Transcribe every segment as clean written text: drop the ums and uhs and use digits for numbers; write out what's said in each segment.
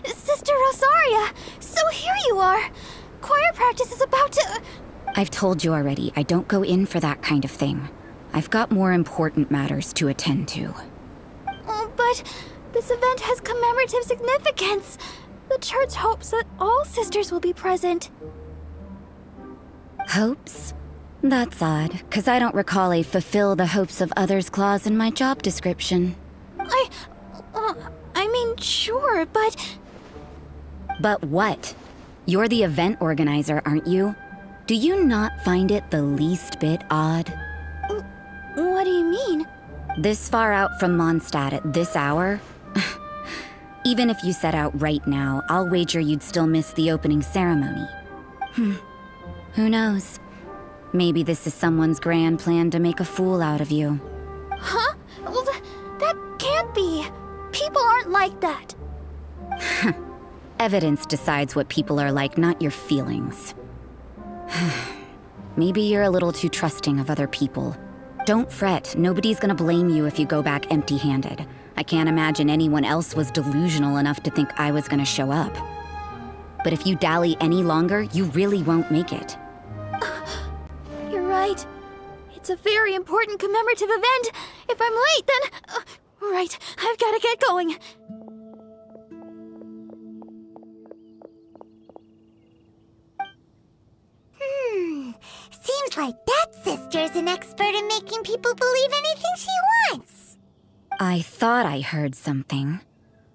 Sister Rosaria! So here you are! Choir practice is about to... I've told you already, I don't go in for that kind of thing. I've got more important matters to attend to. Oh, but this event has commemorative significance. The church hopes that all sisters will be present. Hopes? That's odd, 'cause I don't recall a fulfill the hopes of others clause in my job description. I mean, sure, but... But what? You're the event organizer, aren't you? Do you not find it the least bit odd? What do you mean? This far out from Mondstadt at this hour? Even if you set out right now, I'll wager you'd still miss the opening ceremony. Who knows? Maybe this is someone's grand plan to make a fool out of you. Huh? Well, that can't be. People aren't like that. Evidence decides what people are like, not your feelings. Maybe you're a little too trusting of other people. Don't fret, nobody's gonna blame you if you go back empty-handed. I can't imagine anyone else was delusional enough to think I was gonna show up. But if you dally any longer, you really won't make it. You're right. It's a very important commemorative event. If I'm late, then... right, I've gotta get going. Seems like that sister's an expert in making people believe anything she wants. I thought I heard something.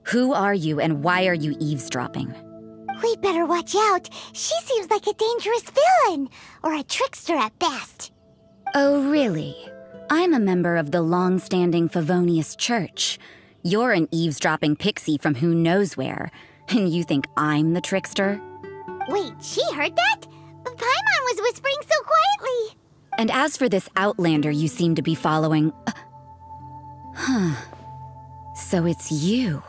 Who are you and why are you eavesdropping? We'd better watch out. She seems like a dangerous villain, or a trickster at best. Oh, really? I'm a member of the long-standing Favonius Church. You're an eavesdropping pixie from who knows where, and you think I'm the trickster? Wait, she heard that? Paimon was whispering so quietly. And as for this outlander you seem to be following... So it's you.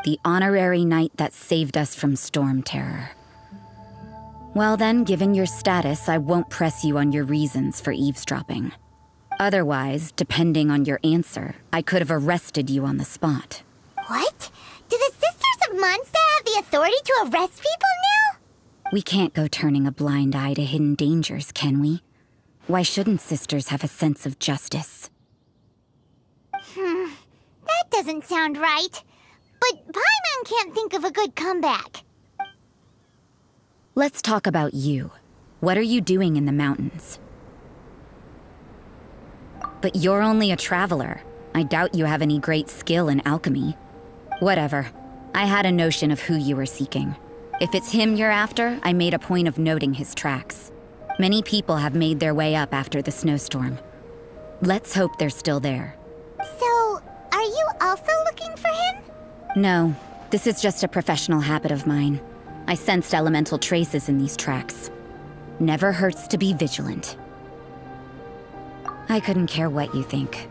The honorary knight that saved us from storm terror. Well then, given your status, I won't press you on your reasons for eavesdropping. Otherwise, depending on your answer, I could have arrested you on the spot. What? Do the Sisters of Mondstadt have the authority to arrest people now? We can't go turning a blind eye to hidden dangers, can we? Why shouldn't sisters have a sense of justice? That doesn't sound right. But Paimon can't think of a good comeback. Let's talk about you. What are you doing in the mountains? But you're only a traveler. I doubt you have any great skill in alchemy. Whatever. I had a notion of who you were seeking. If it's him you're after, I made a point of noting his tracks. Many people have made their way up after the snowstorm. Let's hope they're still there. So, are you also looking for him? No, this is just a professional habit of mine. I sensed elemental traces in these tracks. Never hurts to be vigilant. I couldn't care what you think.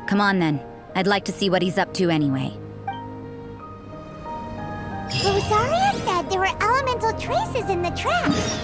Come on then, I'd like to see what he's up to anyway. Rosaria said there were elemental traces in the tracks.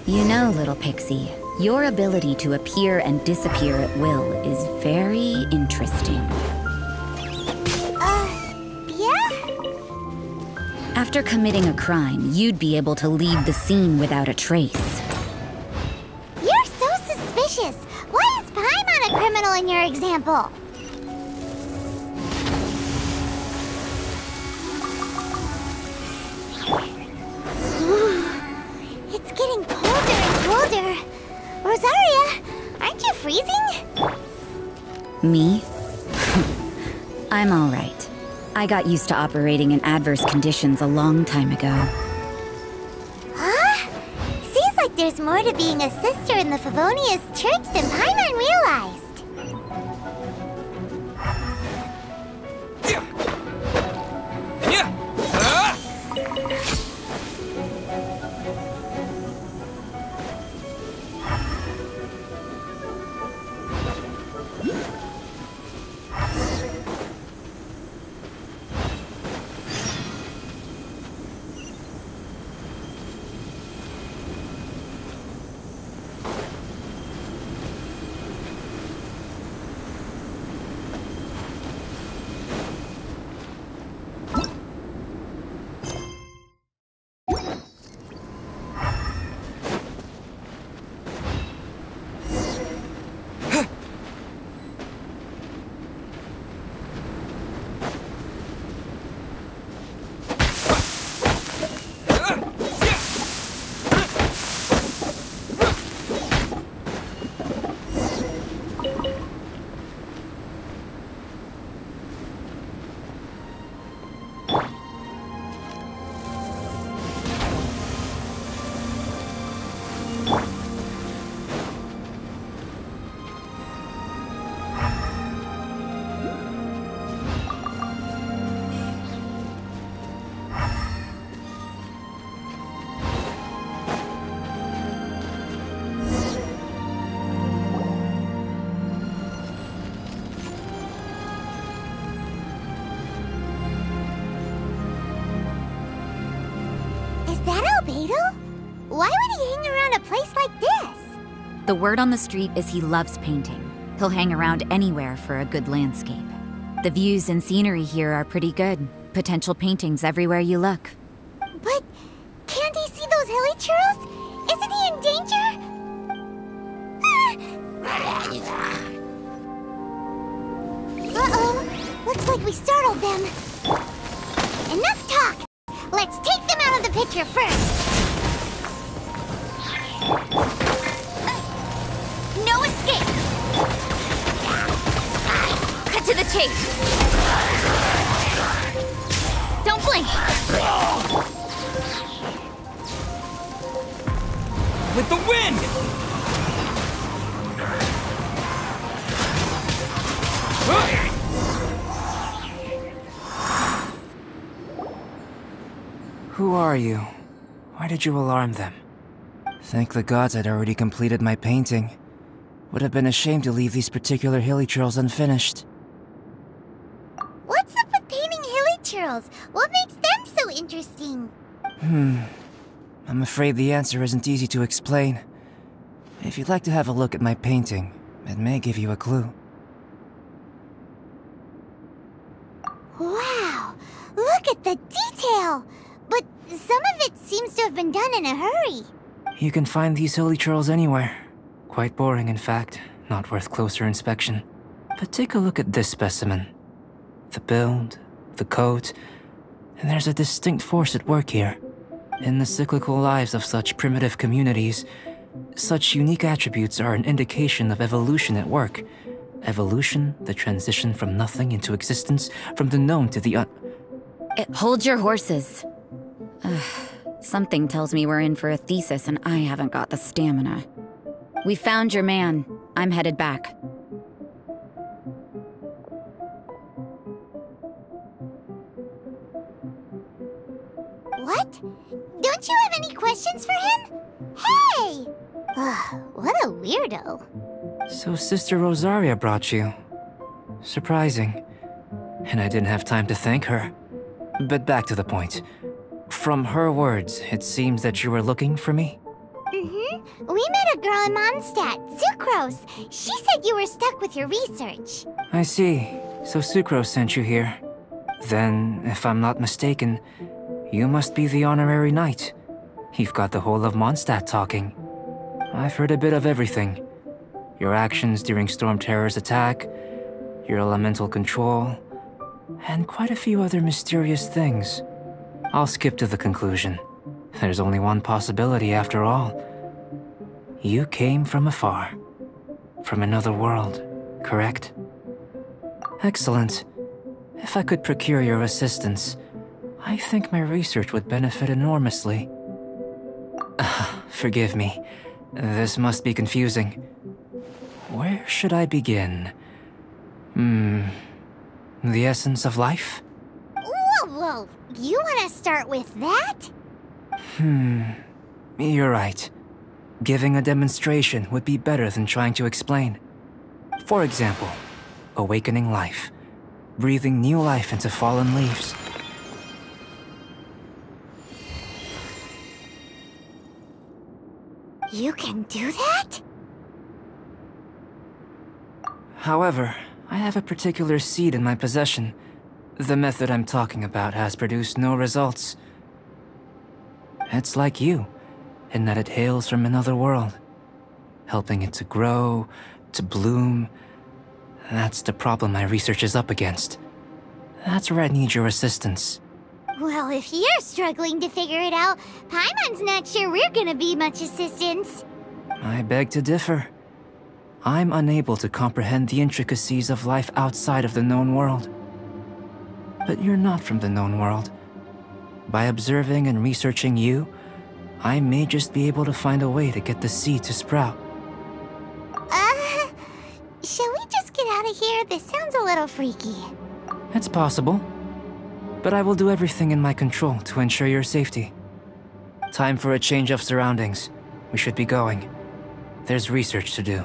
You know, little pixie, your ability to appear and disappear at will is very interesting. Yeah? After committing a crime, you'd be able to leave the scene without a trace. You're so suspicious. Why is Paimon a criminal in your example? It's getting colder and colder. Rosaria, aren't you freezing? Me? I'm all right. I got used to operating in adverse conditions a long time ago. Huh? Seems like there's more to being a sister in the Favonius Church than Paimon realized. Why would he hang around a place like this? The word on the street is he loves painting. He'll hang around anywhere for a good landscape. The views and scenery here are pretty good. Potential paintings everywhere you look. But can't he see those hilichurls? Isn't he in danger? Uh-oh. Looks like we startled them. Enough talk! Let's take them out of the picture first. No escape! Cut to the chase! Don't blink! With the wind! Who are you? Why did you alarm them? Thank the gods I'd already completed my painting. Would have been a shame to leave these particular hilichurls unfinished. What's up with painting hilichurls? What makes them so interesting? I'm afraid the answer isn't easy to explain. If you'd like to have a look at my painting, it may give you a clue. Wow! Look at the detail! But some of it seems to have been done in a hurry. You can find these hilichurls anywhere. Quite boring, in fact. Not worth closer inspection. But take a look at this specimen. The build, the code, and there's a distinct force at work here. In the cyclical lives of such primitive communities, such unique attributes are an indication of evolution at work. Evolution, the transition from nothing into existence, from the known to the Hold your horses. Something tells me we're in for a thesis and I haven't got the stamina. We found your man. I'm headed back. What? Don't you have any questions for him? Hey! What a weirdo. So Sister Rosaria brought you. Surprising. And I didn't have time to thank her. But back to the point. From her words, it seems that you were looking for me? Mm-hmm. We met a girl in Mondstadt, Sucrose. She said you were stuck with your research. I see. So Sucrose sent you here. Then, if I'm not mistaken, you must be the honorary knight. You've got the whole of Mondstadt talking. I've heard a bit of everything. Your actions during Storm Terror's attack, your elemental control, and quite a few other mysterious things. I'll skip to the conclusion. There's only one possibility after all. You came from afar. From another world, correct? Excellent. If I could procure your assistance, I think my research would benefit enormously. Forgive me. This must be confusing. Where should I begin? The essence of life? Whoa. You want to start with that? You're right. Giving a demonstration would be better than trying to explain. For example, awakening life. Breathing new life into fallen leaves. You can do that? However, I have a particular seed in my possession. The method I'm talking about has produced no results. It's like you, in that it hails from another world. Helping it to grow, to bloom. That's the problem my research is up against. That's where I need your assistance. Well, if you're struggling to figure it out, Paimon's not sure we're gonna be much assistance. I beg to differ. I'm unable to comprehend the intricacies of life outside of the known world. But you're not from the known world. By observing and researching you, I may just be able to find a way to get the seed to sprout. Shall we just get out of here? This sounds a little freaky. It's possible. But I will do everything in my control to ensure your safety. Time for a change of surroundings. We should be going. There's research to do.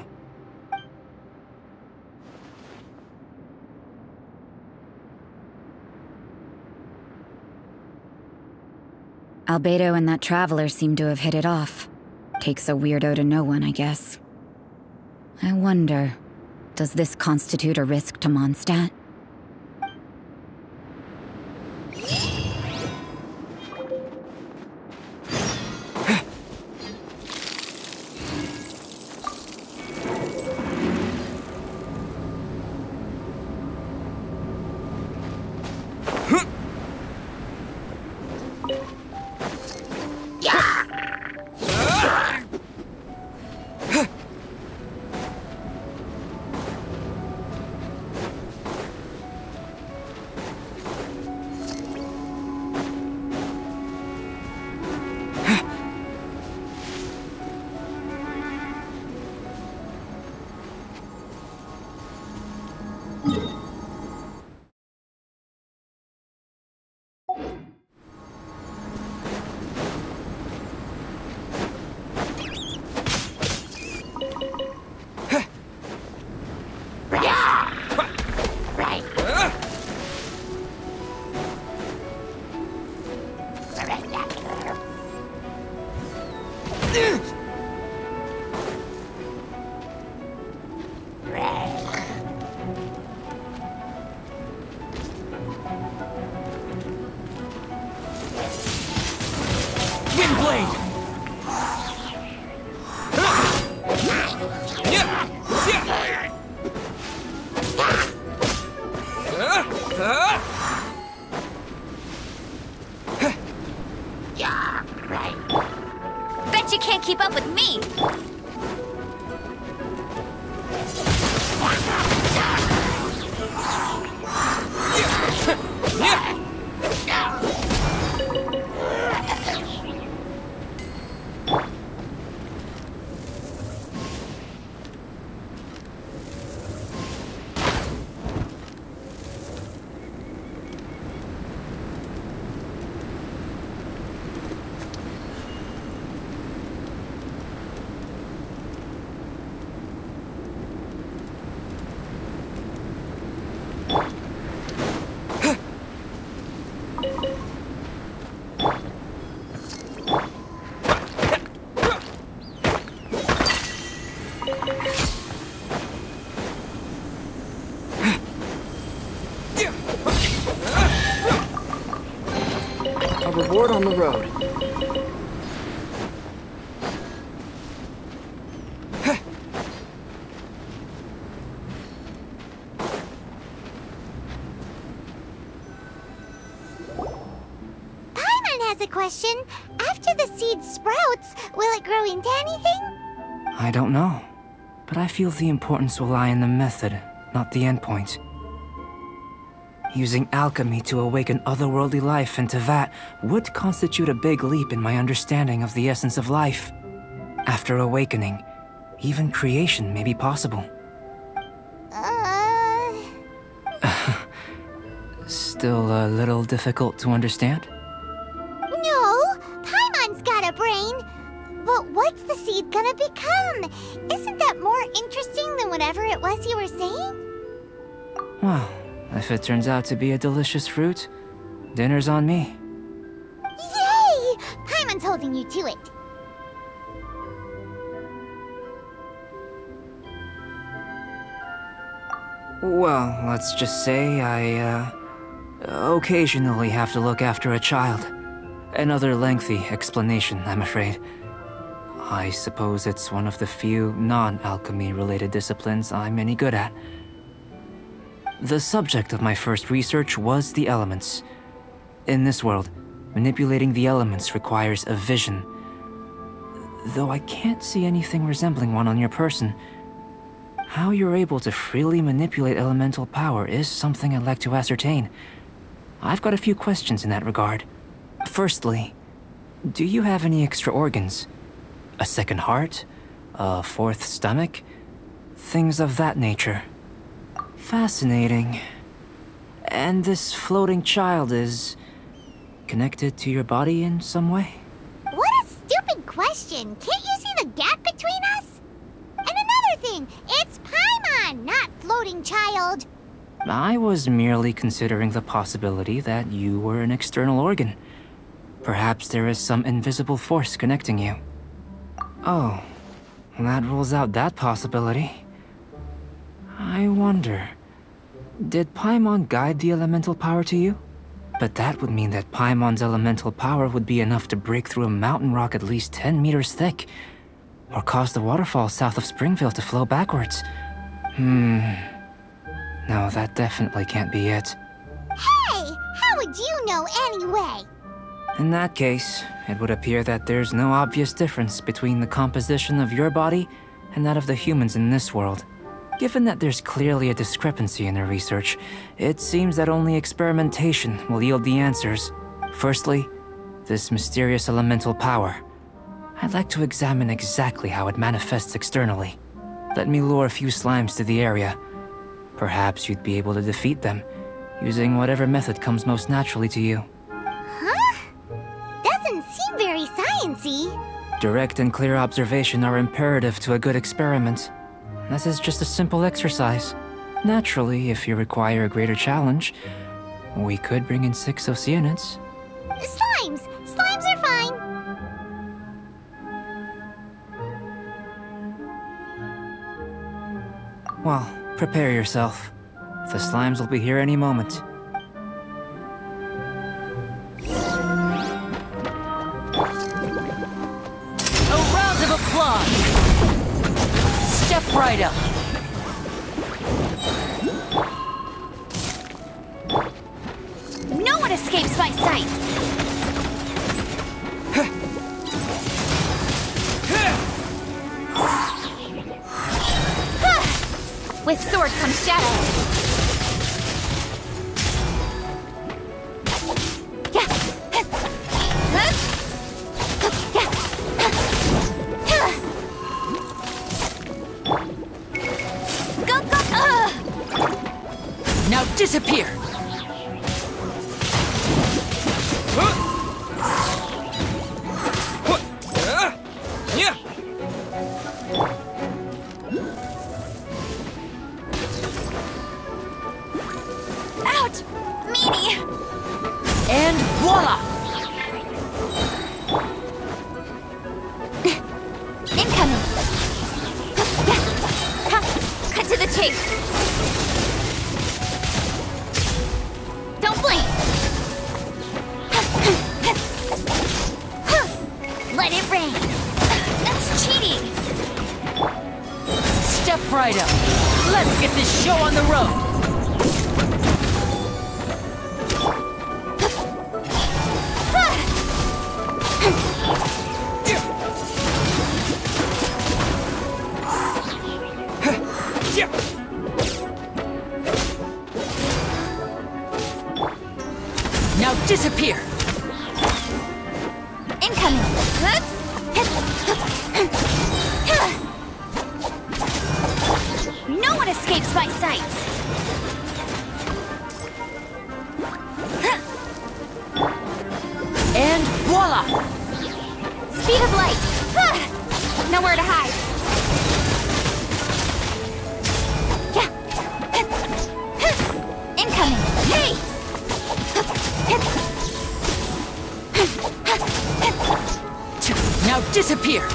Albedo and that traveler seem to have hit it off. Takes a weirdo to know one, I guess. I wonder, does this constitute a risk to Mondstadt? She can't keep up with me! A reward on the road. Paimon has a question. After the seed sprouts, will it grow into anything? I don't know, but I feel the importance will lie in the method, not the endpoint. Using alchemy to awaken otherworldly life into that would constitute a big leap in my understanding of the essence of life. After awakening, even creation may be possible. Still a little difficult to understand? No, Paimon's got a brain. But what's the seed gonna become? Isn't that more interesting than whatever it was you were saying? Well, if it turns out to be a delicious fruit, dinner's on me. Yay! Paimon's holding you to it. Well, let's just say I, occasionally have to look after a child. Another lengthy explanation, I'm afraid. I suppose it's one of the few non-alchemy related disciplines I'm any good at. The subject of my first research was the elements. In this world, manipulating the elements requires a vision. Though I can't see anything resembling one on your person, how you're able to freely manipulate elemental power is something I'd like to ascertain. I've got a few questions in that regard. Firstly, do you have any extra organs? A second heart? A fourth stomach? Things of that nature. Fascinating. And this floating child is connected to your body in some way? What a stupid question! Can't you see the gap between us? And another thing, it's Paimon, not floating child. I was merely considering the possibility that you were an external organ. Perhaps there is some invisible force connecting you. Oh, that rules out that possibility. I wonder, did Paimon guide the elemental power to you? But that would mean that Paimon's elemental power would be enough to break through a mountain rock at least 10 meters thick, or cause the waterfall south of Springville to flow backwards. No, that definitely can't be it. Hey! How would you know anyway? In that case, it would appear that there's no obvious difference between the composition of your body and that of the humans in this world. Given that there's clearly a discrepancy in their research, it seems that only experimentation will yield the answers. Firstly, this mysterious elemental power. I'd like to examine exactly how it manifests externally. Let me lure a few slimes to the area. Perhaps you'd be able to defeat them, using whatever method comes most naturally to you. Huh? Doesn't seem very sciencey. Direct and clear observation are imperative to a good experiment. This is just a simple exercise. Naturally, if you require a greater challenge, we could bring in 6 Oceanids. Slimes! Slimes are fine! Well, prepare yourself. The slimes will be here any moment. A round of applause! Step right up. No one escapes my sight! With sword comes shadow. Now disappear! Ouch! Meaty! And voila! Incoming! Cut to the chase! Don't blink! Let it rain! That's cheating! Step right up! Let's get this show on the road! Now disappear! Incoming! No one escapes my sights! And voila! Speed of light! Nowhere to hide! Incoming! Hey! Now disappear!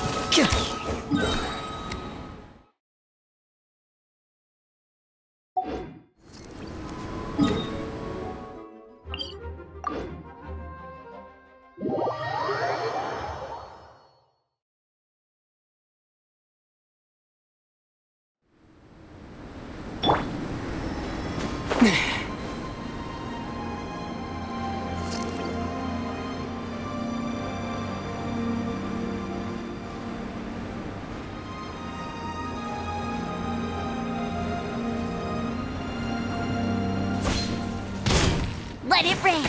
Let it rain!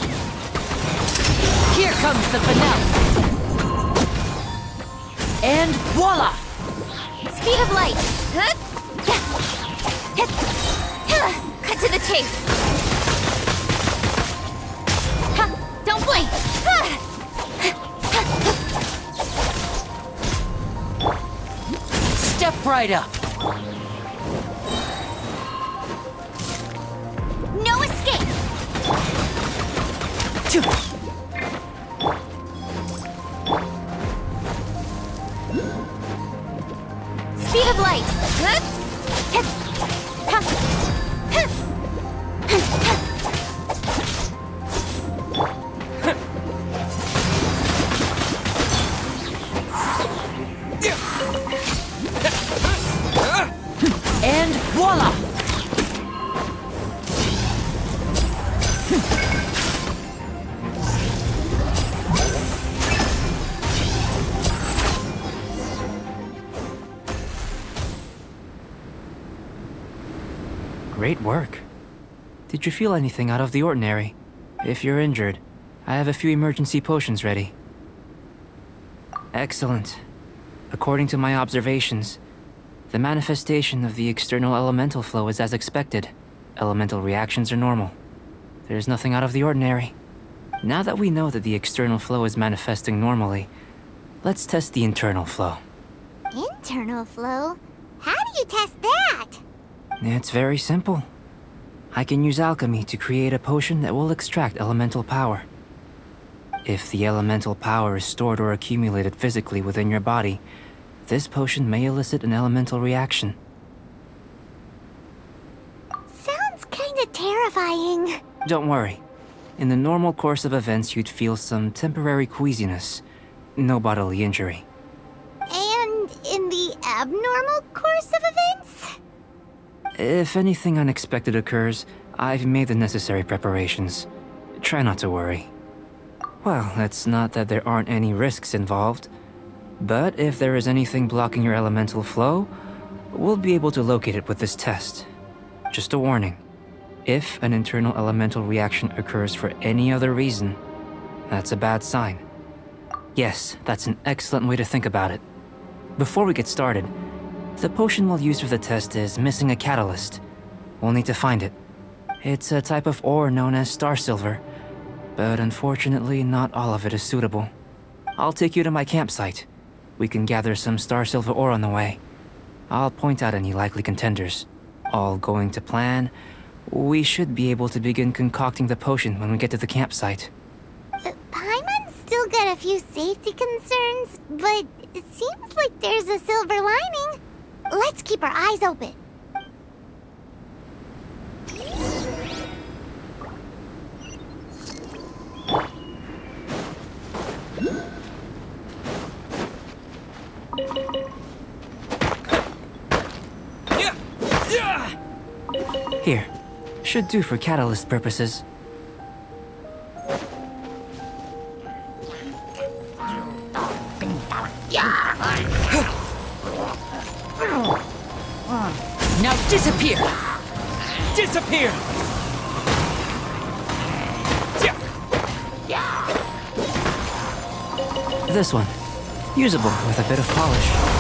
Here comes the finale! And voila! Speed of light! Cut to the chase! Don't blink! Step right up! No escape! Speed of light! And voila! Great work. Did you feel anything out of the ordinary? If you're injured, I have a few emergency potions ready. Excellent. According to my observations, the manifestation of the external elemental flow is as expected. Elemental reactions are normal. There's nothing out of the ordinary. Now that we know that the external flow is manifesting normally, let's test the internal flow. Internal flow? How do you test that? It's very simple. I can use alchemy to create a potion that will extract elemental power. If the elemental power is stored or accumulated physically within your body, this potion may elicit an elemental reaction. Sounds kinda terrifying. Don't worry. In the normal course of events, you'd feel some temporary queasiness. No bodily injury. And in the abnormal course of events? If anything unexpected occurs, I've made the necessary preparations. Try not to worry. Well, it's not that there aren't any risks involved. But if there is anything blocking your elemental flow, we'll be able to locate it with this test. Just a warning. If an internal elemental reaction occurs for any other reason, that's a bad sign. Yes, that's an excellent way to think about it. Before we get started, the potion we'll use for the test is missing a catalyst. We'll need to find it. It's a type of ore known as star silver, but unfortunately not all of it is suitable. I'll take you to my campsite. We can gather some star silver ore on the way. I'll point out any likely contenders. All going to plan, we should be able to begin concocting the potion when we get to the campsite. Paimon's still got a few safety concerns, but it seems like there's a silver lining. Let's keep our eyes open. Here. Should do for catalyst purposes. Now disappear! Disappear! This one. Usable with a bit of polish.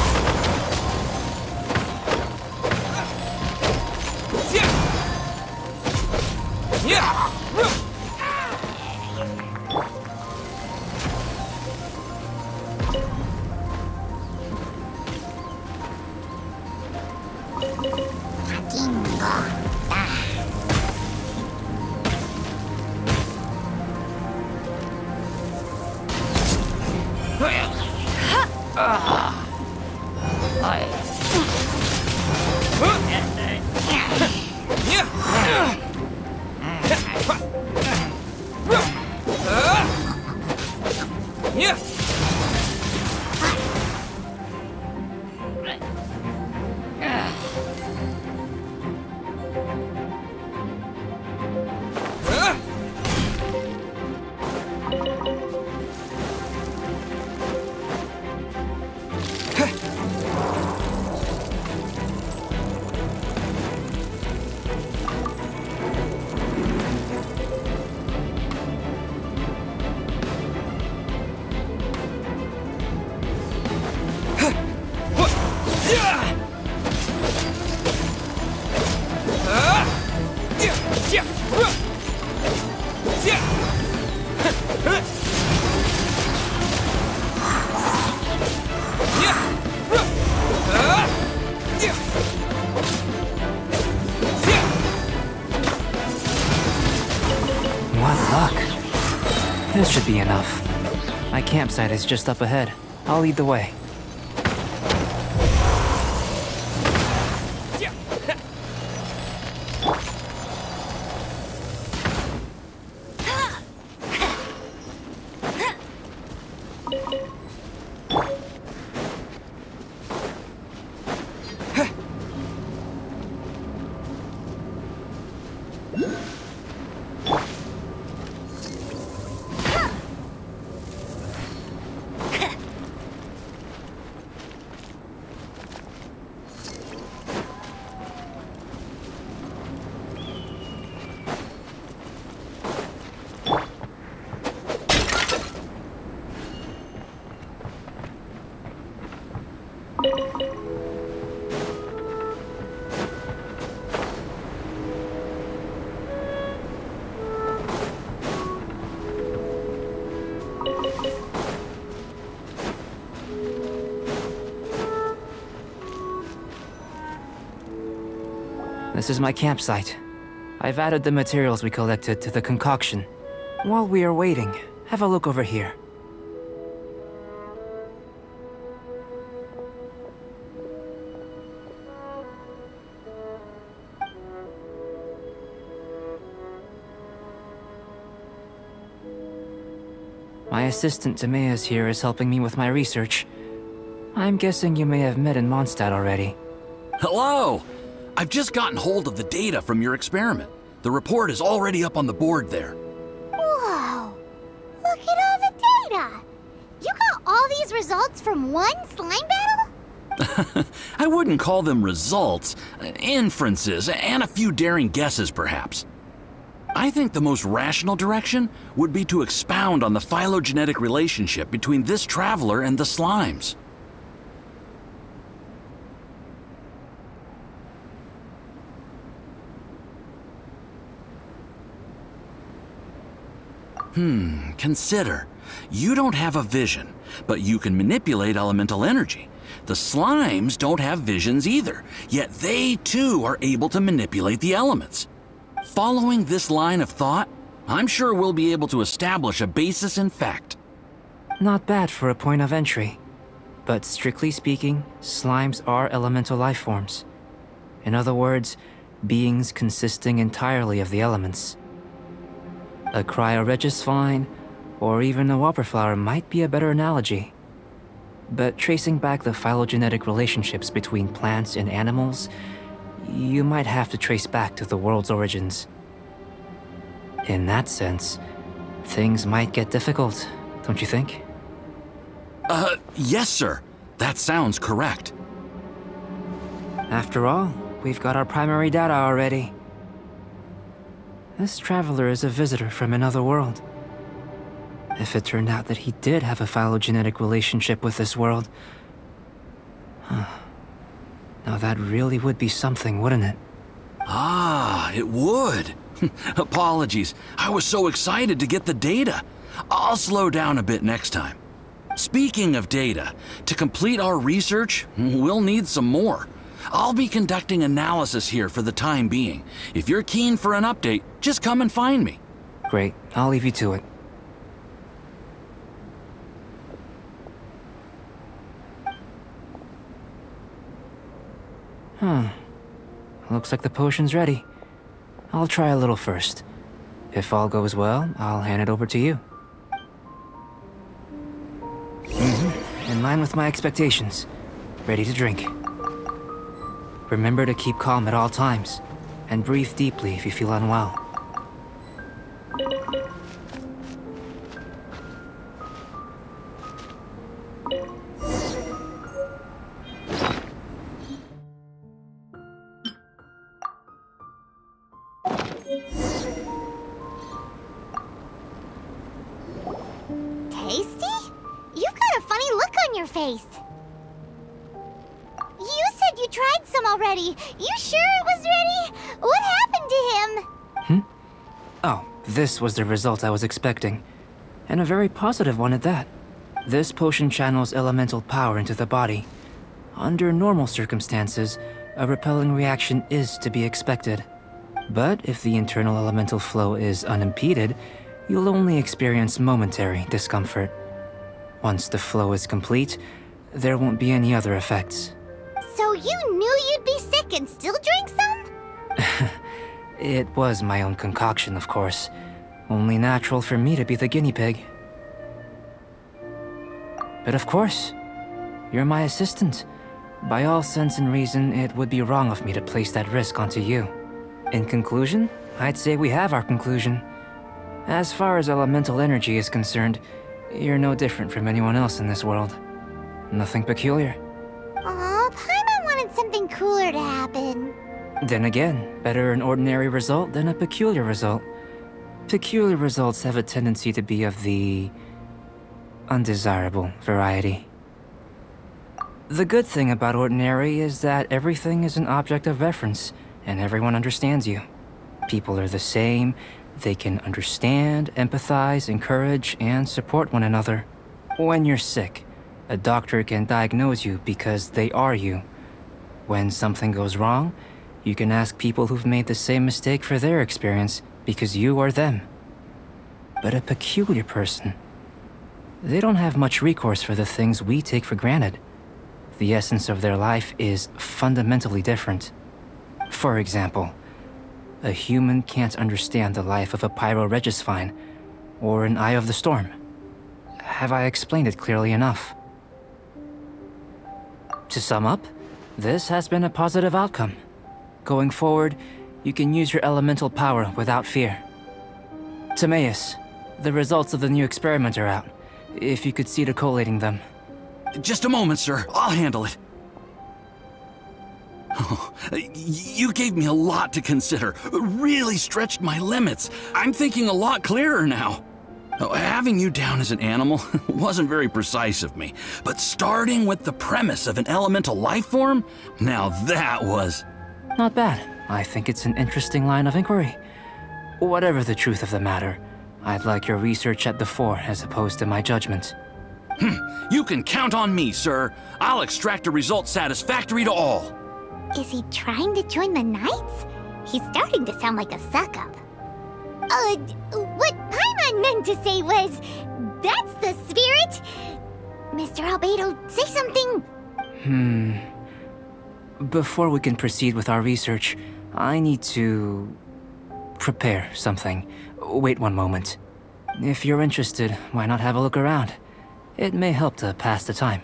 This should be enough. My campsite is just up ahead. I'll lead the way. This is my campsite. I've added the materials we collected to the concoction. While we are waiting, have a look over here. My assistant Timaeus here is helping me with my research. I'm guessing you may have met in Mondstadt already. Hello! I've just gotten hold of the data from your experiment. The report is already up on the board there. Whoa! Look at all the data! You got all these results from one slime battle? I wouldn't call them results, inferences, and a few daring guesses, perhaps. I think the most rational direction would be to expound on the phylogenetic relationship between this traveler and the slimes. Consider. You don't have a vision, but you can manipulate elemental energy. The slimes don't have visions either, yet they too are able to manipulate the elements. Following this line of thought, I'm sure we'll be able to establish a basis in fact. Not bad for a point of entry. But strictly speaking, slimes are elemental life forms. In other words, beings consisting entirely of the elements. A cryoregis or even a whopperflower might be a better analogy. But tracing back the phylogenetic relationships between plants and animals, you might have to trace back to the world's origins. In that sense, things might get difficult, don't you think? Yes, sir. That sounds correct. After all, we've got our primary data already. This traveler is a visitor from another world. If it turned out that he did have a phylogenetic relationship with this world... Now that really would be something, wouldn't it? Ah, it would. Apologies. I was so excited to get the data. I'll slow down a bit next time. Speaking of data, to complete our research, we'll need some more. I'll be conducting analysis here for the time being. If you're keen for an update, just come and find me. Great. I'll leave you to it. Looks like the potion's ready. I'll try a little first. If all goes well, I'll hand it over to you. In line with my expectations. Ready to drink. Remember to keep calm at all times, and breathe deeply if you feel unwell. Tasty? You've got a funny look on your face. You said you tried some already. You sure it was ready? What happened to him? Oh, this was the result I was expecting. And a very positive one at that. This potion channels elemental power into the body. Under normal circumstances, a repelling reaction is to be expected. But if the internal elemental flow is unimpeded, you'll only experience momentary discomfort. Once the flow is complete, there won't be any other effects. So you knew you'd be sick and still drank some? It was my own concoction, of course. Only natural for me to be the guinea pig. But of course, you're my assistant. By all sense and reason, it would be wrong of me to place that risk onto you. In conclusion, I'd say we have our conclusion. As far as elemental energy is concerned, you're no different from anyone else in this world. Nothing peculiar. Aw, Paimon wanted something cooler to happen. Then again, better an ordinary result than a peculiar result. Peculiar results have a tendency to be of the undesirable variety. The good thing about ordinary is that everything is an object of reference, and everyone understands you. People are the same. They can understand, empathize, encourage, and support one another. When you're sick, a doctor can diagnose you because they are you. When something goes wrong, you can ask people who've made the same mistake for their experience because you are them. But a peculiar person, they don't have much recourse for the things we take for granted. The essence of their life is fundamentally different. For example, a human can't understand the life of a pyroregisvine or an eye of the storm. Have I explained it clearly enough? To sum up, this has been a positive outcome. Going forward, you can use your elemental power without fear. Timaeus, the results of the new experiment are out. If you could see to collating them. Just a moment, sir. I'll handle it. Oh, you gave me a lot to consider. Really stretched my limits. I'm thinking a lot clearer now. Oh, having you down as an animal wasn't very precise of me, but starting with the premise of an elemental life form, now that was... Not bad. I think it's an interesting line of inquiry. Whatever the truth of the matter, I'd like your research at the fore as opposed to my judgment. You can count on me, sir. I'll extract a result satisfactory to all. Is he trying to join the Knights? He's starting to sound like a suck-up. What Paimon meant to say was, that's the spirit! Mr. Albedo, say something! Before we can proceed with our research, I need to... prepare something. Wait one moment. If you're interested, why not have a look around? It may help to pass the time.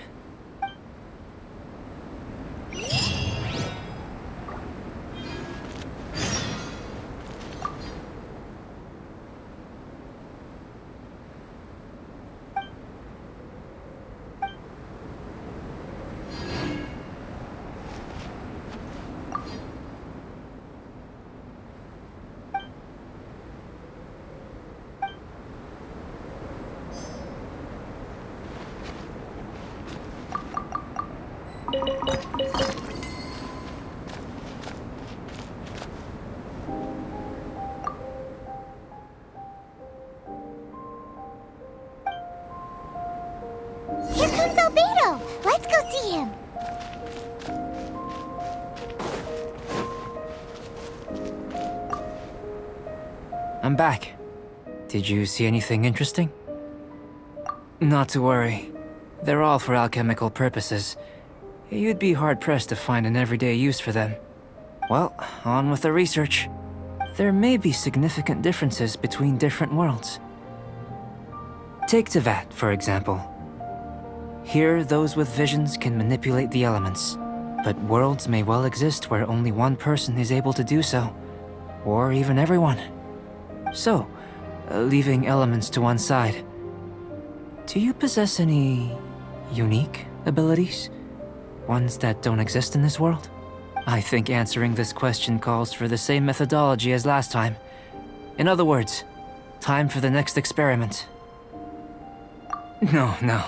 Here comes Albedo! Let's go see him! I'm back. Did you see anything interesting? Not to worry. They're all for alchemical purposes. You'd be hard-pressed to find an everyday use for them. Well, on with the research. There may be significant differences between different worlds. Take Tevat, for example. Here, those with visions can manipulate the elements, but worlds may well exist where only one person is able to do so, or even everyone. So, leaving elements to one side, do you possess any unique abilities? Ones that don't exist in this world? I think answering this question calls for the same methodology as last time. In other words, time for the next experiment. No.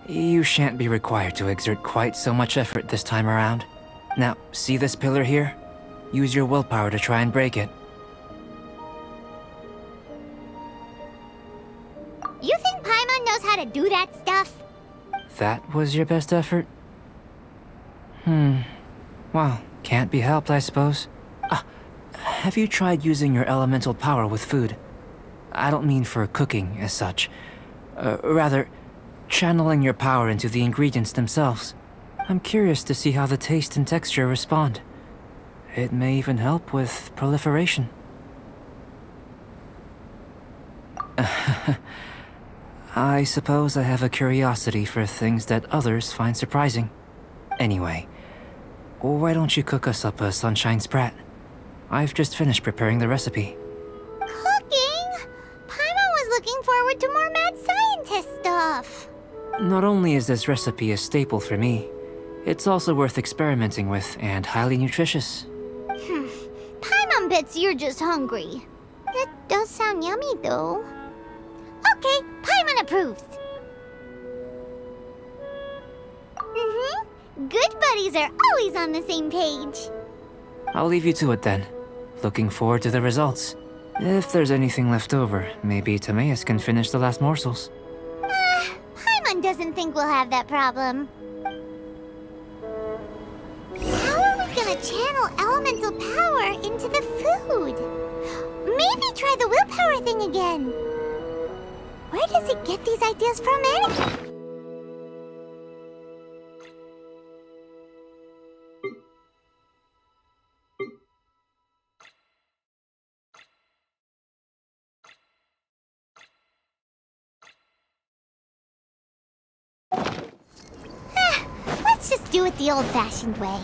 You shan't be required to exert quite so much effort this time around. Now, see this pillar here? Use your willpower to try and break it. You think Paimon knows how to do that stuff? That was your best effort? Well, can't be helped, I suppose. Have you tried using your elemental power with food? I don't mean for cooking, as such. Rather, channeling your power into the ingredients themselves. I'm curious to see how the taste and texture respond. It may even help with proliferation. I suppose I have a curiosity for things that others find surprising. Anyway, why don't you cook us up a sunshine sprat? I've just finished preparing the recipe. Cooking? Paimon was looking forward to more mad scientist stuff. Not only is this recipe a staple for me, it's also worth experimenting with and highly nutritious. Paimon bets you're just hungry. It does sound yummy, though. Okay, Paimon approves. Good buddies are always on the same page. I'll leave you to it then. Looking forward to the results. If there's anything left over, maybe Timaeus can finish the last morsels. Paimon doesn't think we'll have that problem. How are we gonna channel elemental power into the food? Maybe try the willpower thing again. Where does he get these ideas from anyway? Let's just do it the old-fashioned way.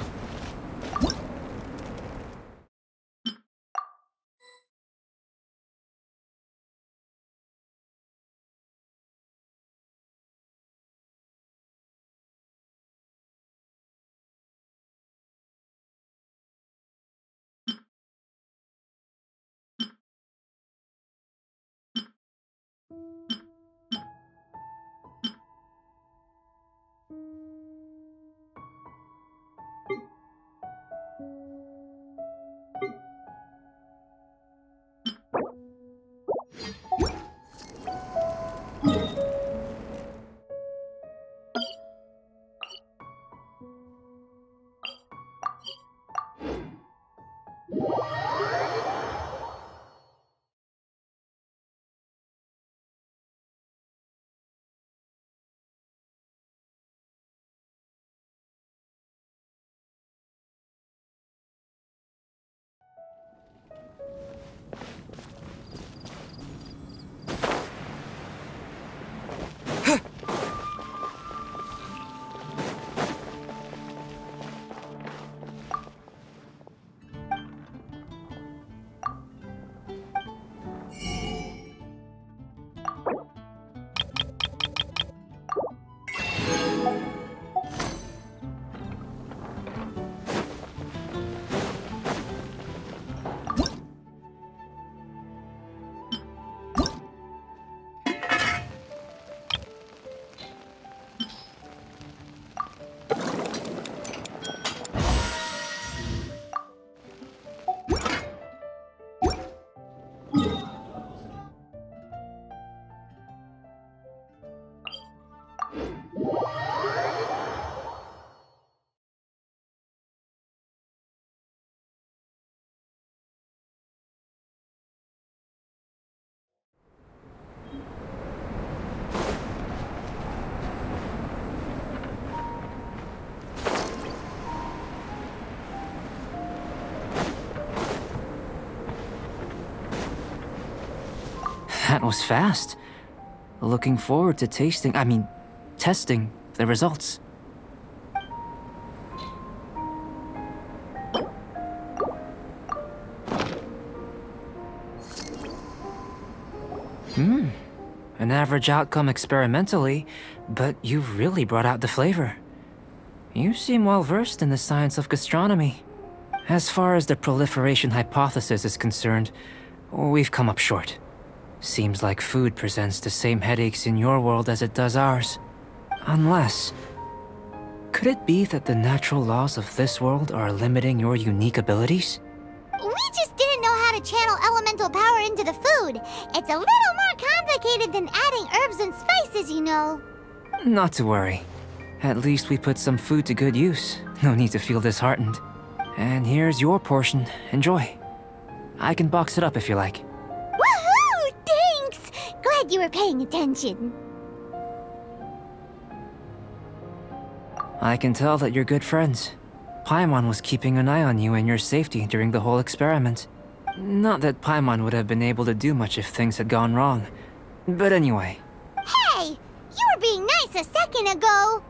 That was fast. Looking forward to testing the results. An average outcome experimentally, but you've really brought out the flavor. You seem well versed in the science of gastronomy. As far as the proliferation hypothesis is concerned, we've come up short. Seems like food presents the same headaches in your world as it does ours. Unless... could it be that the natural laws of this world are limiting your unique abilities? We just didn't know how to channel elemental power into the food. It's a little more complicated than adding herbs and spices, you know. Not to worry. At least we put some food to good use. No need to feel disheartened. And here's your portion. Enjoy. I can box it up if you like. Woohoo! Thanks! Glad you were paying attention. I can tell that you're good friends. Paimon was keeping an eye on you and your safety during the whole experiment. Not that Paimon would have been able to do much if things had gone wrong. But anyway. Hey! You were being nice a second ago!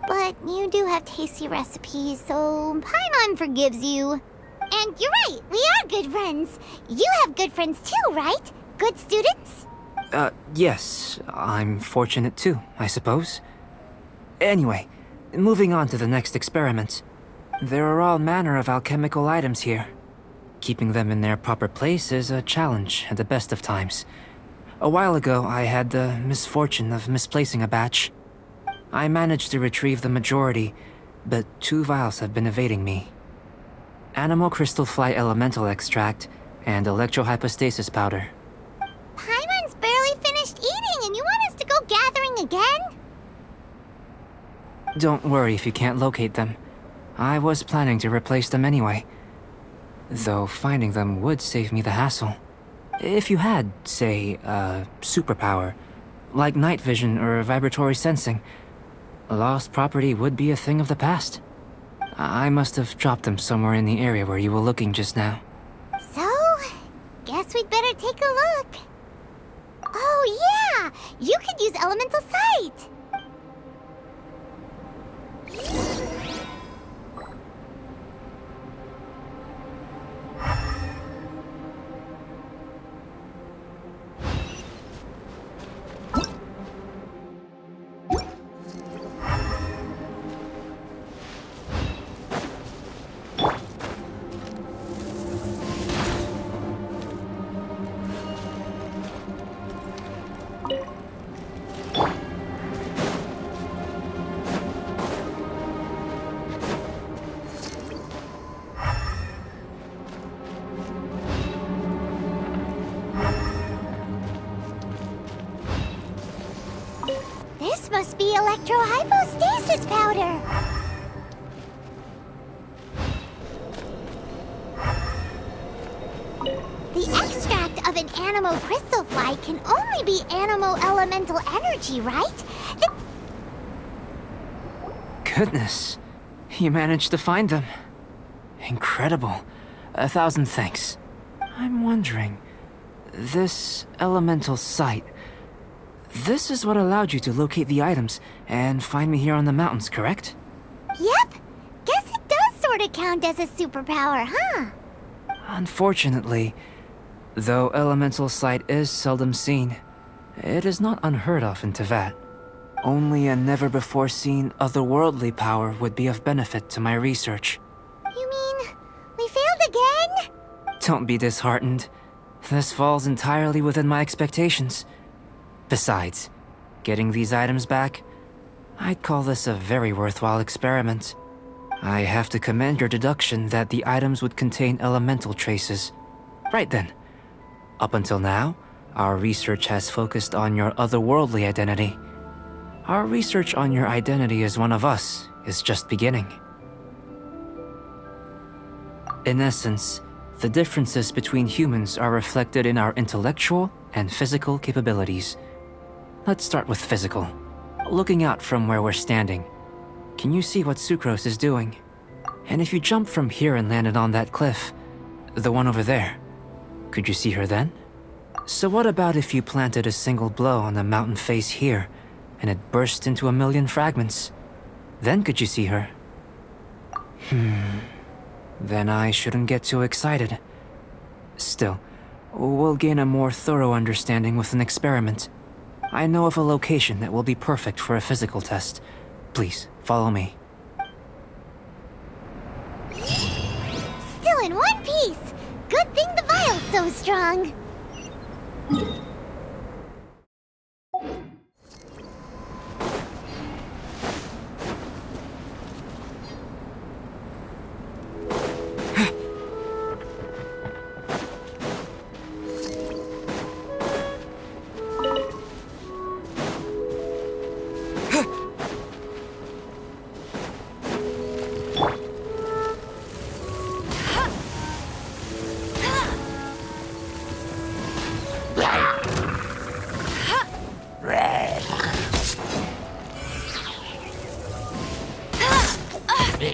But you do have tasty recipes, so Paimon forgives you. And you're right, we are good friends. You have good friends too, right? Good students? Yes. I'm fortunate too, I suppose. Anyway, moving on to the next experiment. There are all manner of alchemical items here. Keeping them in their proper place is a challenge at the best of times. A while ago, I had the misfortune of misplacing a batch. I managed to retrieve the majority, but 2 vials have been evading me. Animal crystal fly elemental extract and electrohypostasis powder. Paimon's barely finished eating and you want us to go gathering again? Don't worry if you can't locate them. I was planning to replace them anyway. Though finding them would save me the hassle. If you had, say, superpower, like night vision or vibratory sensing, lost property would be a thing of the past. I must have dropped them somewhere in the area where you were looking just now. So, guess we'd better take a look. Oh yeah! You could use elemental sight! of an animo crystal fly can only be animo elemental energy, right? Goodness, you managed to find them. Incredible. 1,000 thanks. I'm wondering, this elemental sight, this is what allowed you to locate the items and find me here on the mountains, correct? Yep. Guess it does sort of count as a superpower, huh? Unfortunately, though elemental sight is seldom seen, it is not unheard of in Teyvat. Only a never-before-seen otherworldly power would be of benefit to my research. You mean, we failed again? Don't be disheartened. This falls entirely within my expectations. Besides, getting these items back, I'd call this a very worthwhile experiment. I have to commend your deduction that the items would contain elemental traces. Right then. Up until now, our research has focused on your otherworldly identity. Our research on your identity as one of us is just beginning. In essence, the differences between humans are reflected in our intellectual and physical capabilities. Let's start with physical. Looking out from where we're standing, can you see what Sucrose is doing? And if you jumped from here and landed on that cliff, the one over there, could you see her then? So what about if you planted a single blow on the mountain face here, and it burst into 1,000,000 fragments? Then could you see her? Then I shouldn't get too excited. Still, we'll gain a more thorough understanding with an experiment. I know of a location that will be perfect for a physical test. Please, follow me. Still in one piece! Good thing the vial's so strong.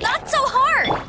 Not so hard!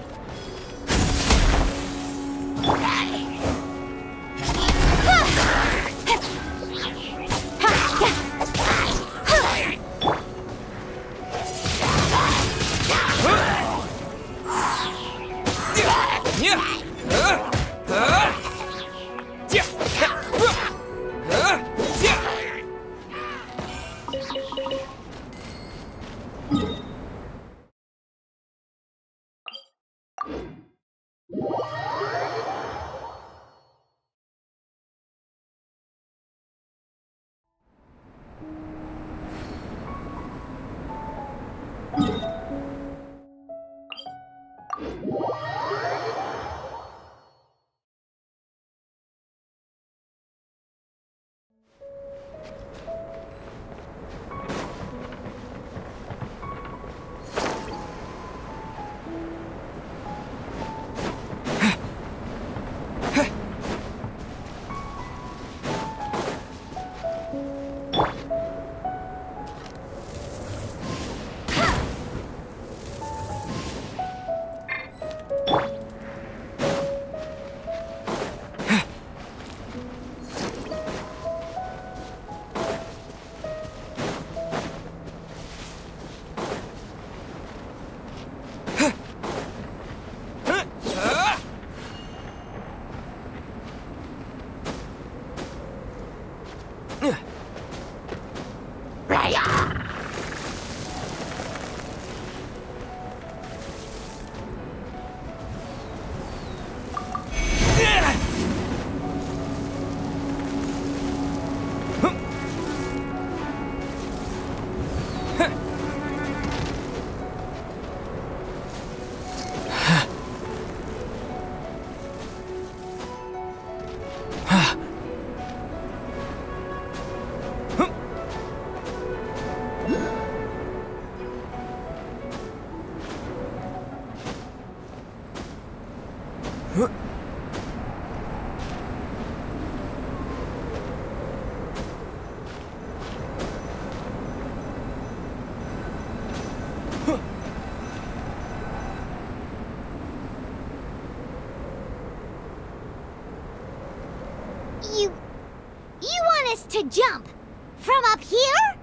to jump? From up here?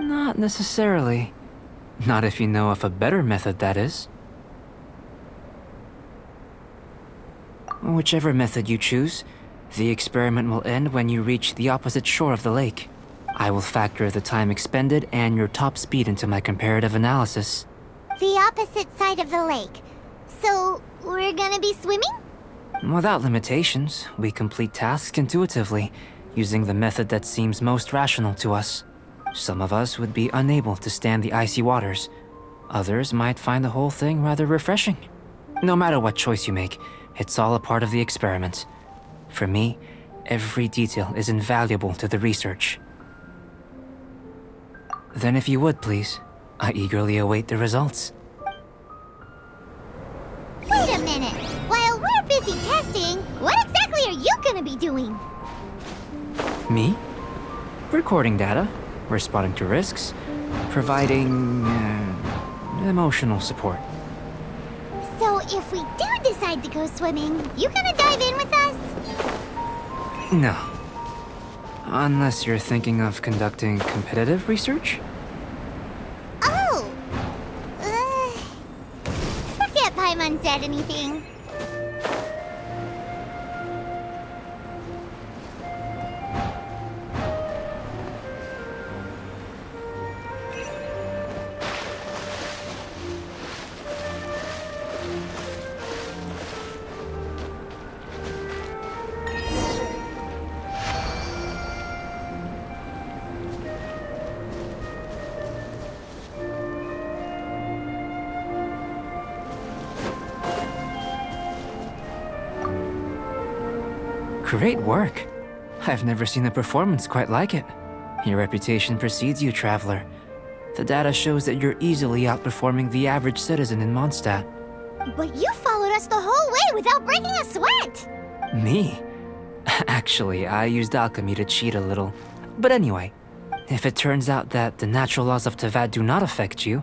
Not necessarily. Not if you know of a better method, that is. Whichever method you choose, the experiment will end when you reach the opposite shore of the lake. I will factor the time expended and your top speed into my comparative analysis. The opposite side of the lake. So, we're gonna be swimming? Without limitations, we complete tasks intuitively, using the method that seems most rational to us. Some of us would be unable to stand the icy waters. Others might find the whole thing rather refreshing. No matter what choice you make, it's all a part of the experiment. For me, every detail is invaluable to the research. Then if you would, please, I eagerly await the results. Wait a minute! While we're busy testing, what exactly are you gonna be doing? Me? Recording data, responding to risks, providing emotional support. So if we do decide to go swimming, you gonna dive in with us? No. Unless you're thinking of conducting competitive research? Oh! Forget Paimon said anything. Great work. I've never seen a performance quite like it. Your reputation precedes you, Traveler. The data shows that you're easily outperforming the average citizen in Mondstadt. But you followed us the whole way without breaking a sweat! Me? Actually, I used alchemy to cheat a little. But anyway, if it turns out that the natural laws of Teyvat do not affect you,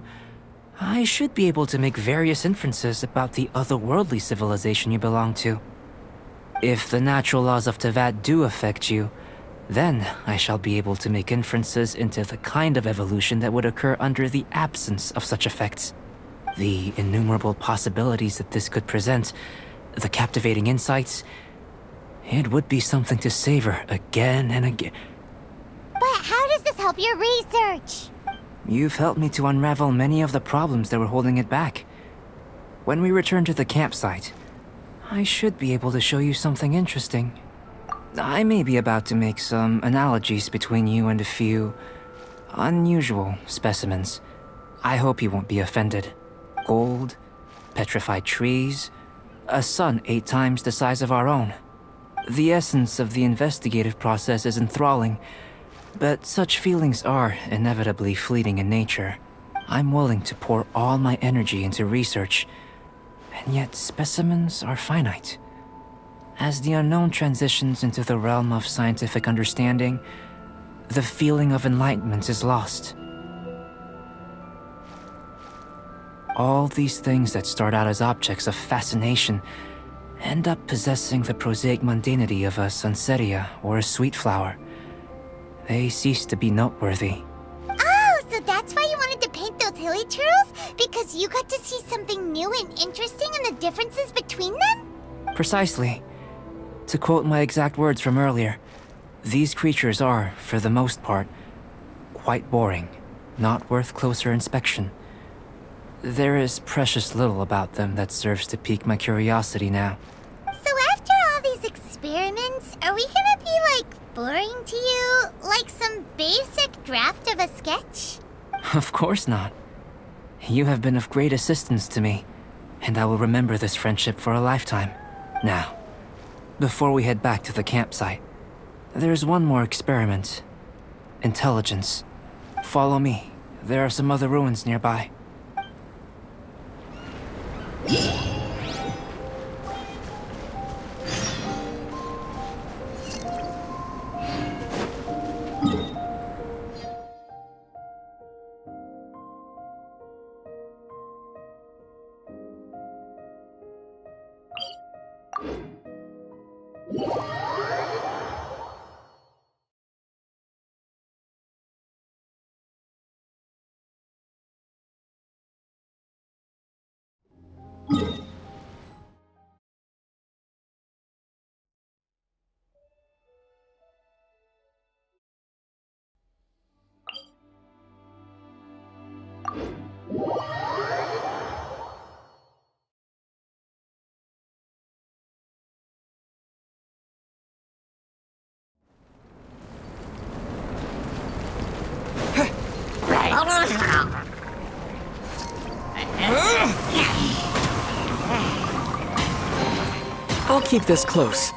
I should be able to make various inferences about the otherworldly civilization you belong to. If the natural laws of Teyvat do affect you, then I shall be able to make inferences into the kind of evolution that would occur under the absence of such effects. The innumerable possibilities that this could present, the captivating insights, it would be something to savor again and again. But how does this help your research? You've helped me to unravel many of the problems that were holding it back. When we return to the campsite, I should be able to show you something interesting. I may be about to make some analogies between you and a few unusual specimens. I hope you won't be offended. Gold, petrified trees, a sun 8 times the size of our own. The essence of the investigative process is enthralling, but such feelings are inevitably fleeting in nature. I'm willing to pour all my energy into research, and yet specimens are finite. As the unknown transitions into the realm of scientific understanding, the feeling of enlightenment is lost. All these things that start out as objects of fascination end up possessing the prosaic mundanity of a sunsetia or a sweet flower. They cease to be noteworthy. Oh, so that's why you wanted to paint those hilly turtles? Because you got to see something new and interesting in the differences between them? Precisely. To quote my exact words from earlier, these creatures are, for the most part, quite boring, not worth closer inspection. There is precious little about them that serves to pique my curiosity now. So after all these experiments, are we gonna be, like, boring to you? Like some basic draft of a sketch? Of course not. You have been of great assistance to me, and I will remember this friendship for a lifetime. Now, before we head back to the campsite, there's one more experiment. Intelligence. Follow me. There are some other ruins nearby. keep this close.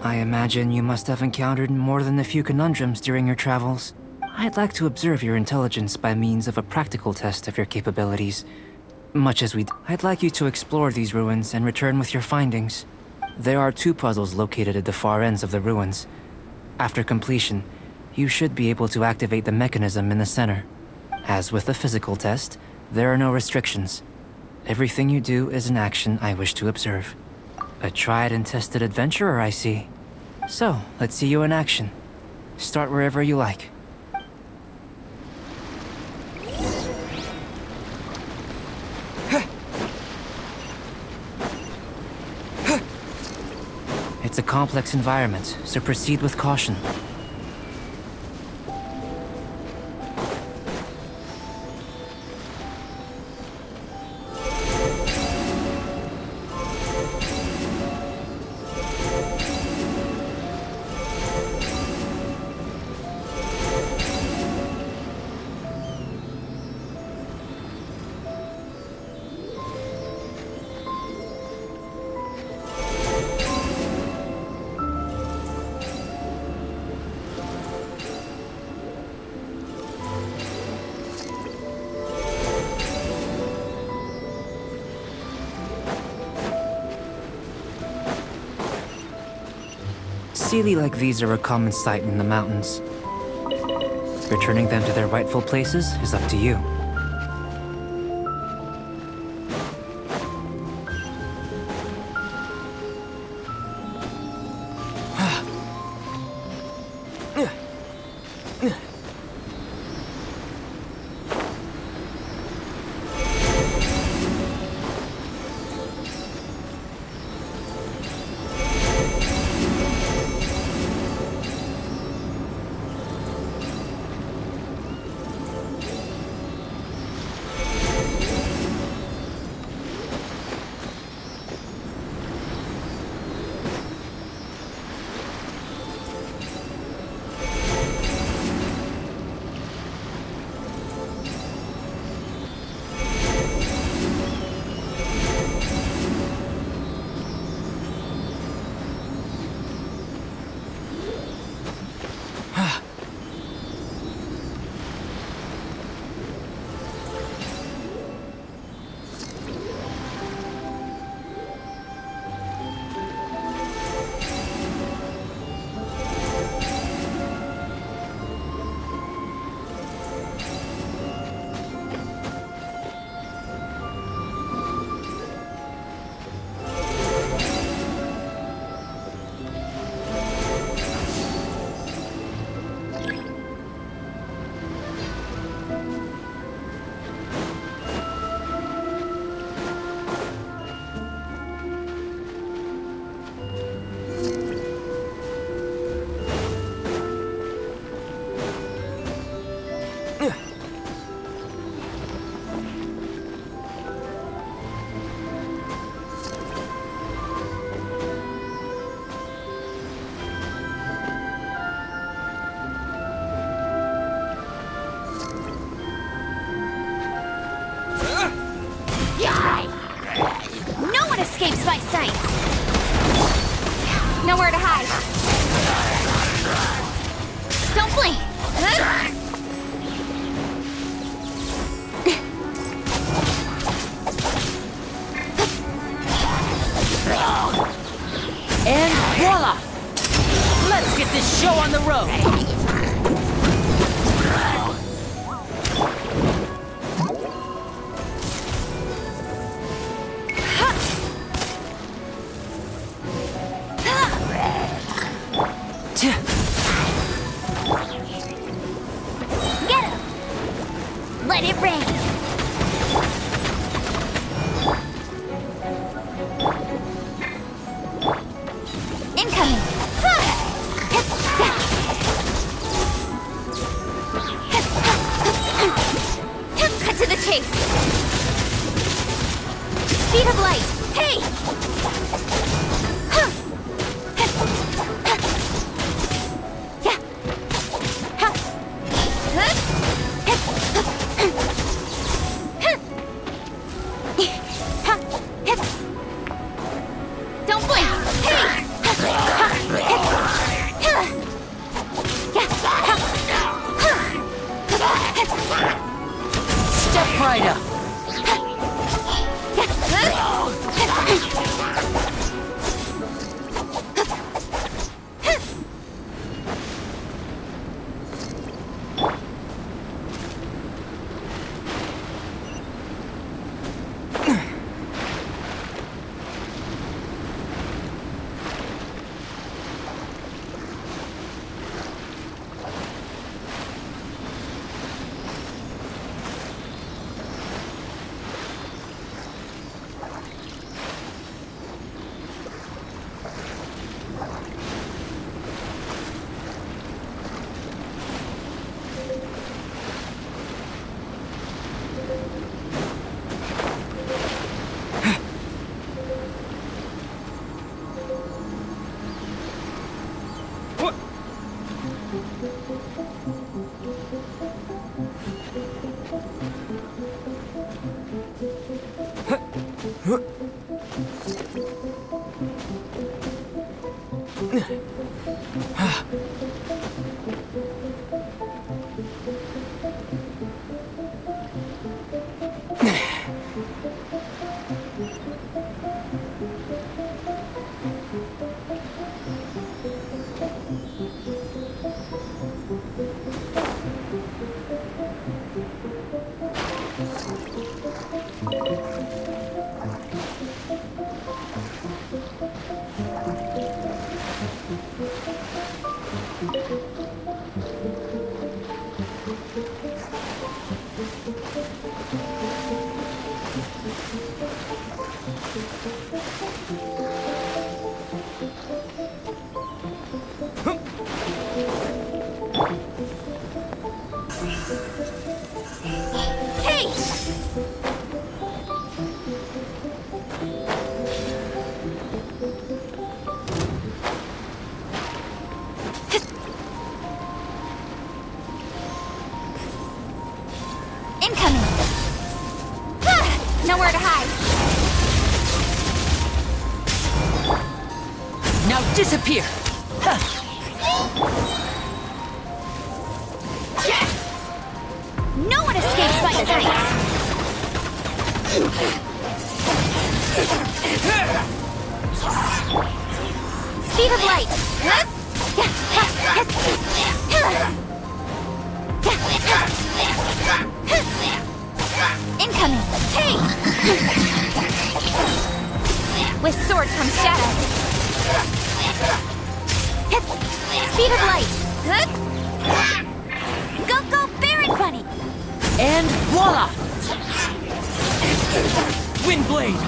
I imagine you must have encountered more than a few conundrums during your travels. I'd like to observe your intelligence by means of a practical test of your capabilities. Much as I'd like you to explore these ruins and return with your findings. There are 2 puzzles located at the far ends of the ruins. After completion, you should be able to activate the mechanism in the center. As with the physical test, there are no restrictions. Everything you do is an action I wish to observe. A tried and tested adventurer, I see. So, let's see you in action. Start wherever you like. It's a complex environment, so proceed with caution. Sealy like these are a common sight in the mountains. Returning them to their rightful places is up to you. No one escapes my sight! Nowhere to hide! Don't blink! And voila! Let's get this show on the road! Get him! Let it rain! Incoming! Cut to the chase! Speed of light! Hey! Don't blink! Hey! Step right up! Incoming! Nowhere to hide. Now disappear! No one escapes my sight! Speed of light! Incoming! Hey! With sword comes shadow. Speed of light! Go, go, Baron Bunny! And voila! Windblade!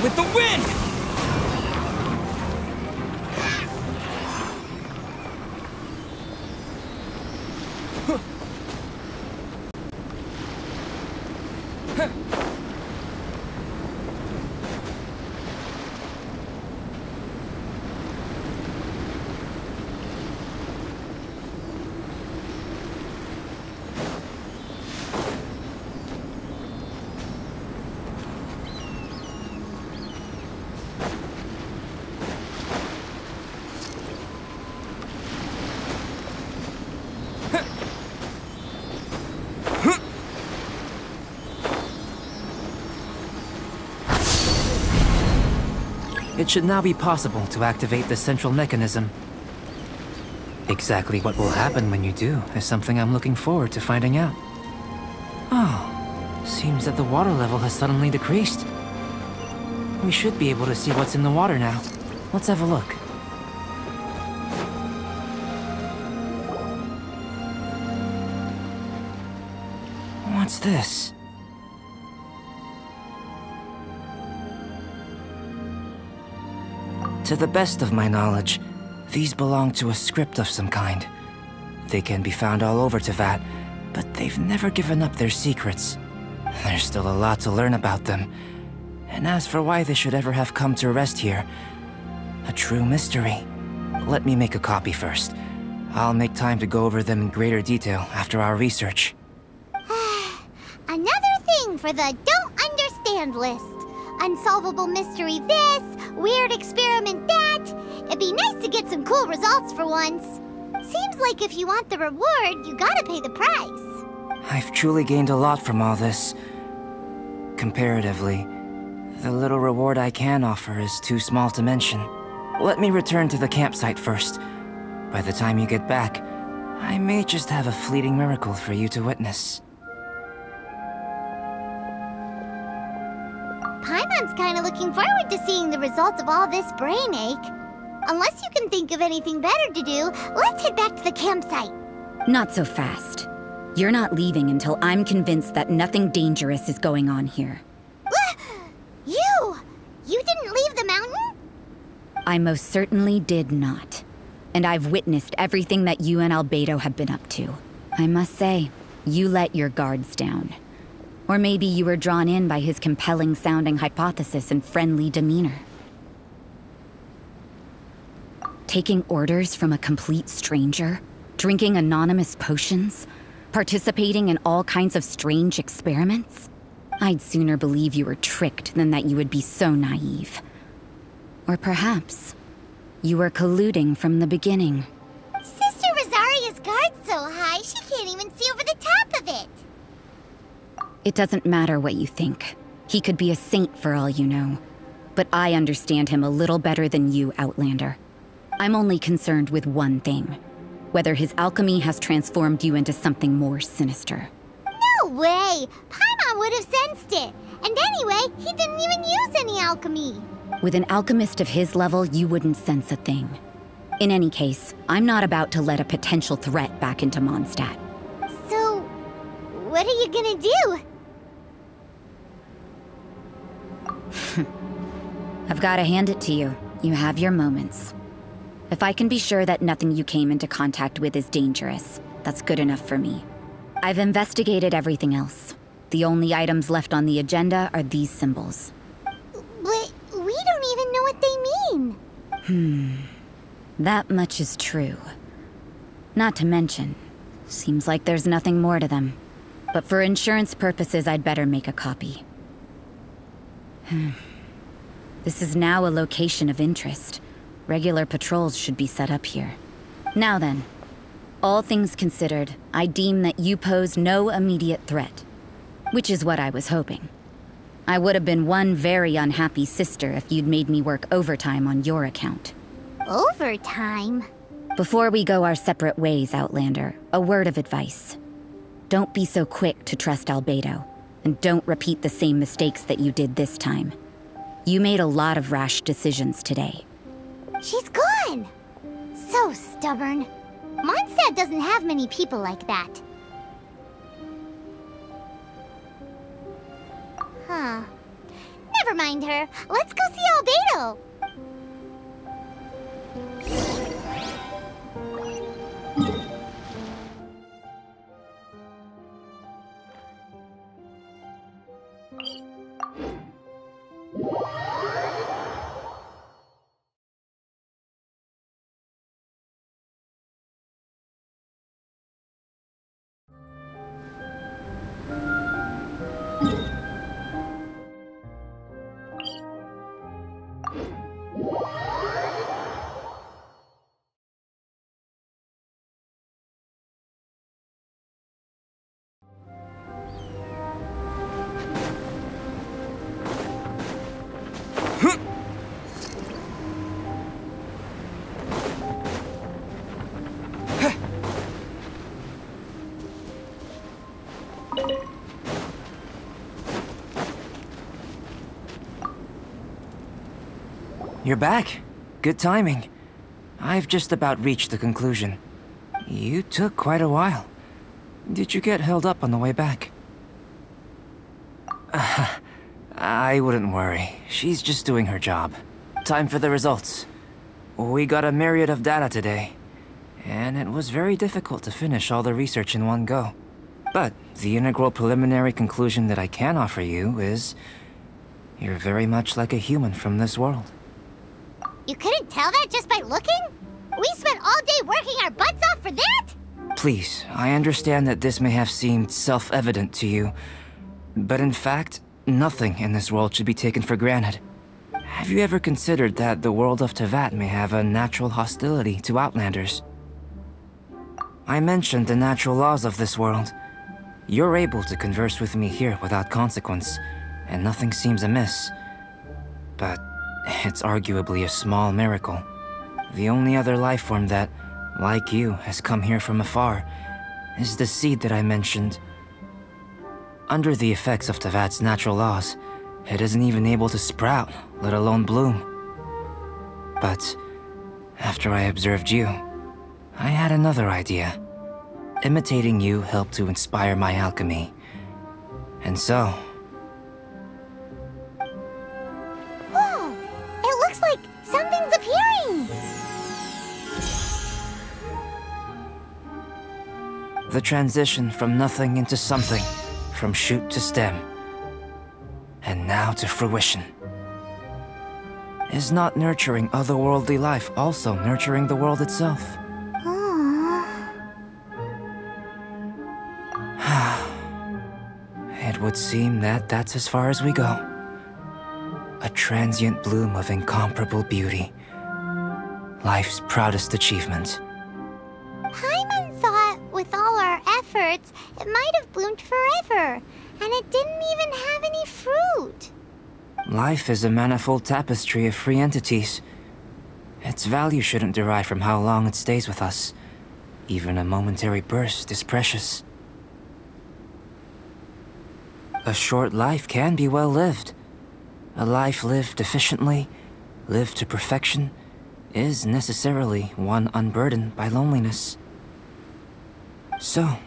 With the wind! It should now be possible to activate the central mechanism. Exactly what will happen when you do is something I'm looking forward to finding out. Oh, seems that the water level has suddenly decreased. We should be able to see what's in the water now. Let's have a look. What's this? To the best of my knowledge, these belong to a script of some kind. They can be found all over Teyvat, but they've never given up their secrets. There's still a lot to learn about them. And as for why they should ever have come to rest here, a true mystery. Let me make a copy first. I'll make time to go over them in greater detail after our research. Another thing for the don't understand list. Unsolvable mystery this, weird experiment that. It'd be nice to get some cool results for once. Seems like if you want the reward, you gotta pay the price. I've truly gained a lot from all this. Comparatively, the little reward I can offer is too small to mention. Let me return to the campsite first. By the time you get back, I may just have a fleeting miracle for you to witness. Paimon's kinda looking forward to seeing the results of all this brain ache. Unless you can think of anything better to do, let's head back to the campsite. Not so fast. You're not leaving until I'm convinced that nothing dangerous is going on here. You! You didn't leave the mountain? I most certainly did not. And I've witnessed everything that you and Albedo have been up to. I must say, you let your guards down. Or maybe you were drawn in by his compelling-sounding hypothesis and friendly demeanor. Taking orders from a complete stranger? Drinking anonymous potions? Participating in all kinds of strange experiments? I'd sooner believe you were tricked than that you would be so naive. Or perhaps, you were colluding from the beginning. Sister Rosaria's guard's so high, she can't even see over the top of it. It doesn't matter what you think. He could be a saint for all you know. But I understand him a little better than you, Outlander. I'm only concerned with one thing. Whether his alchemy has transformed you into something more sinister. No way! Paimon would have sensed it. And anyway, he didn't even use any alchemy. With an alchemist of his level, you wouldn't sense a thing. In any case, I'm not about to let a potential threat back into Mondstadt. So, what What are you gonna do? I've got to hand it to you. You have your moments. If I can be sure that nothing you came into contact with is dangerous, that's good enough for me. I've investigated everything else. The only items left on the agenda are these symbols. But we don't even know what they mean. That much is true. Not to mention, seems like there's nothing more to them. But for insurance purposes, I'd better make a copy. This is now a location of interest. Regular patrols should be set up here. Now then, all things considered, I deem that you pose no immediate threat. Which is what I was hoping. I would have been one very unhappy sister if you'd made me work overtime on your account. Overtime? Before we go our separate ways, Outlander, a word of advice. Don't be so quick to trust Albedo, and don't repeat the same mistakes that you did this time. You made a lot of rash decisions today. She's gone! So stubborn. Mondstadt doesn't have many people like that. Huh. Never mind her. Let's go see Albedo! You're back. Good timing. I've just about reached the conclusion. You took quite a while. Did you get held up on the way back? I wouldn't worry. She's just doing her job. Time for the results. We got a myriad of data today, and it was very difficult to finish all the research in one go. But the integral preliminary conclusion that I can offer you is you're very much like a human from this world. You couldn't tell that just by looking? We spent all day working our butts off for that? Please, I understand that this may have seemed self-evident to you, but in fact, nothing in this world should be taken for granted. Have you ever considered that the world of Teyvat may have a natural hostility to Outlanders? I mentioned the natural laws of this world. You're able to converse with me here without consequence, and nothing seems amiss. But it's arguably a small miracle. The only other life form that, like you, has come here from afar is the seed that I mentioned. Under the effects of Teyvat's natural laws, it isn't even able to sprout, let alone bloom. But after I observed you, I had another idea. Imitating you helped to inspire my alchemy. And so... Whoa! It looks like something's appearing! The transition from nothing into something, from shoot to stem, and now to fruition. Is not nurturing otherworldly life also nurturing the world itself? It would seem that that's as far as we go. A transient bloom of incomparable beauty. Life's proudest achievement. Paimon thought, with all our efforts, it might have bloomed forever, and it didn't even have any fruit. Life is a manifold tapestry of free entities. Its value shouldn't derive from how long it stays with us. Even a momentary burst is precious. A short life can be well lived. A life lived efficiently, lived to perfection, is necessarily one unburdened by loneliness. So,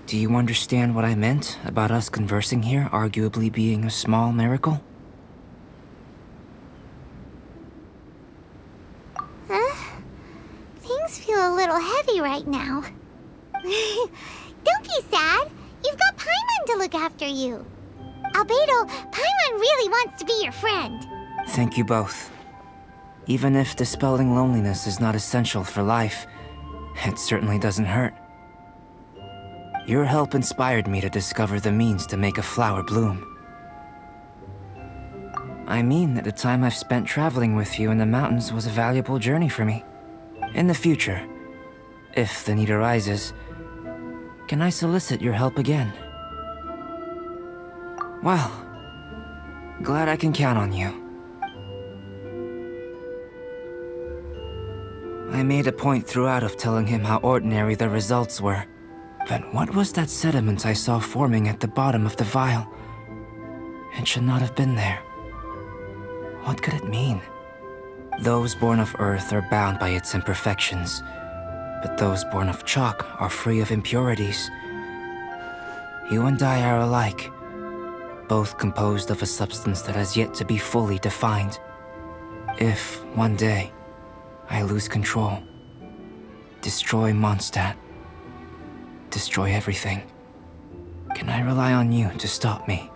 Do you understand what I meant about us conversing here arguably being a small miracle? Things feel a little heavy right now. Don't be sad. You've got Paimon to look after you. Albedo, Paimon really wants to be your friend. Thank you both. Even if dispelling loneliness is not essential for life, it certainly doesn't hurt. Your help inspired me to discover the means to make a flower bloom. I mean that the time I've spent traveling with you in the mountains was a valuable journey for me. In the future, if the need arises, can I solicit your help again? Well, glad I can count on you. I made a point throughout of telling him how ordinary the results were. But what was that sediment I saw forming at the bottom of the vial? It should not have been there. What could it mean? Those born of Earth are bound by its imperfections, but those born of chalk are free of impurities. You and I are alike, both composed of a substance that has yet to be fully defined. If, one day, I lose control, destroy Mondstadt, destroy everything, can I rely on you to stop me?